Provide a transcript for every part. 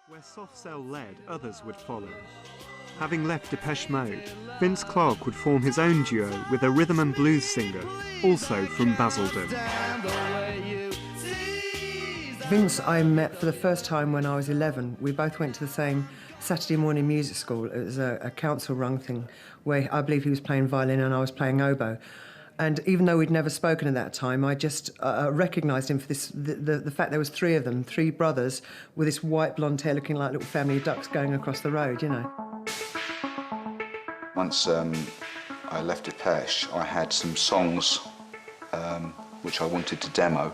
Where Soft Cell led, others would follow. Having left Depeche Mode, Vince Clarke would form his own duo with a rhythm and blues singer, also from Basildon. Vince I met for the first time when I was 11. We both went to the same Saturday morning music school. It was a council-run thing where I believe he was playing violin and I was playing oboe. And even though we'd never spoken at that time, I just recognised him for this, the fact there was three of them, three brothers, with this white blonde hair looking like little family of ducks going across the road, you know. Once I left Depeche, I had some songs which I wanted to demo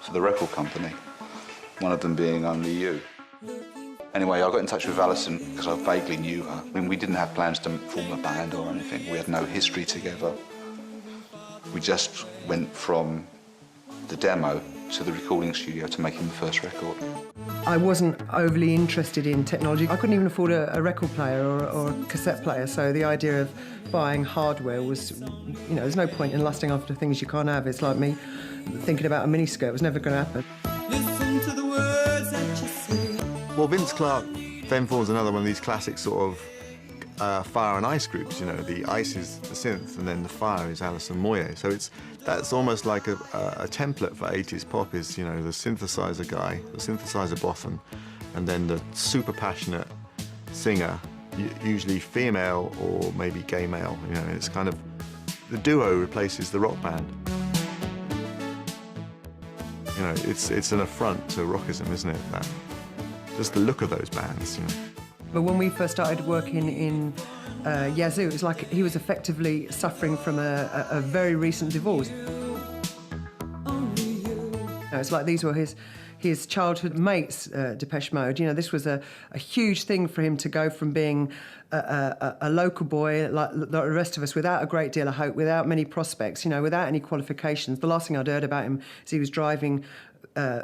for the record company, one of them being Only You. Anyway, I got in touch with Alison because I vaguely knew her. I mean, we didn't have plans to form a band or anything. We had no history together. We just went from the demo to the recording studio to making the first record. I wasn't overly interested in technology. I couldn't even afford a record player or a cassette player, so the idea of buying hardware was, you know, there's no point in lusting after things you can't have. It's like me thinking about a miniskirt. It was never going to happen. Listen to the words that you say. Well, Vince Clarke then forms another one of these classic sort of fire and ice groups, you know. The ice is the synth and then the fire is Alison Moyet. So that's almost like a template for 80s pop is, you know, the synthesizer guy, the synthesizer bottom, and then the super passionate singer, usually female or maybe gay male, you know. It's kind of, the duo replaces the rock band. You know, it's an affront to rockism, isn't it? That, just the look of those bands, you know. But when we first started working in Yazoo, it was like he was effectively suffering from a very recent divorce. It's like these were his childhood mates, Depeche Mode. You know, this was a huge thing for him to go from being a local boy like the rest of us, without a great deal of hope, without many prospects, you know, without any qualifications. The last thing I'd heard about him is he was driving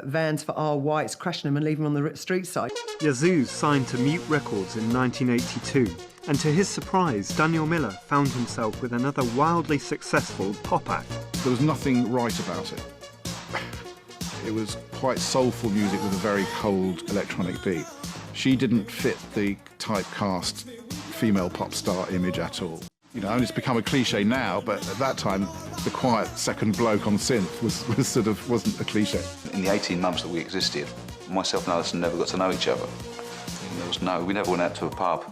vans for R. Whites, crashing them and leaving them on the street side. Yazoo signed to Mute Records in 1982, and to his surprise, Daniel Miller found himself with another wildly successful pop act. There was nothing right about it. It was quite soulful music with a very cold electronic beat. She didn't fit the typecast female pop star image at all. You know, it's become a cliche now, but at that time, the quiet second bloke on synth was sort of wasn't a cliche. In the 18 months that we existed, myself and Alison never got to know each other. We never went out to a pub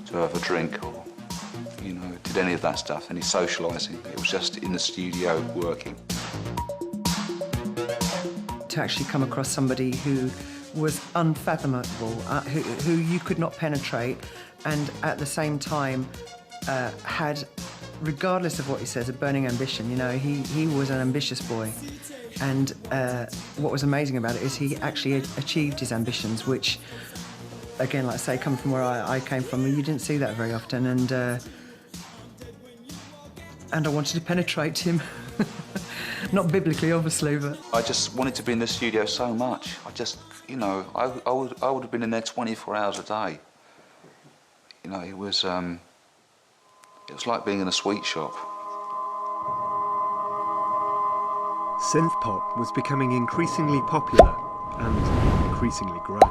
to have a drink or, you know, did any of that stuff, any socialising. It was just in the studio working. To actually come across somebody who was unfathomable, who you could not penetrate, and at the same time had, regardless of what he says, a burning ambition. You know, he was an ambitious boy, and what was amazing about it is he actually achieved his ambitions, which, again, like I say, coming from where I came from, you didn't see that very often, and I wanted to penetrate him. Not biblically, obviously, but... I just wanted to be in the studio so much. I just, you know, I would have been in there 24 hours a day. You know, it was like being in a sweet shop. Synth pop was becoming increasingly popular and increasingly grand.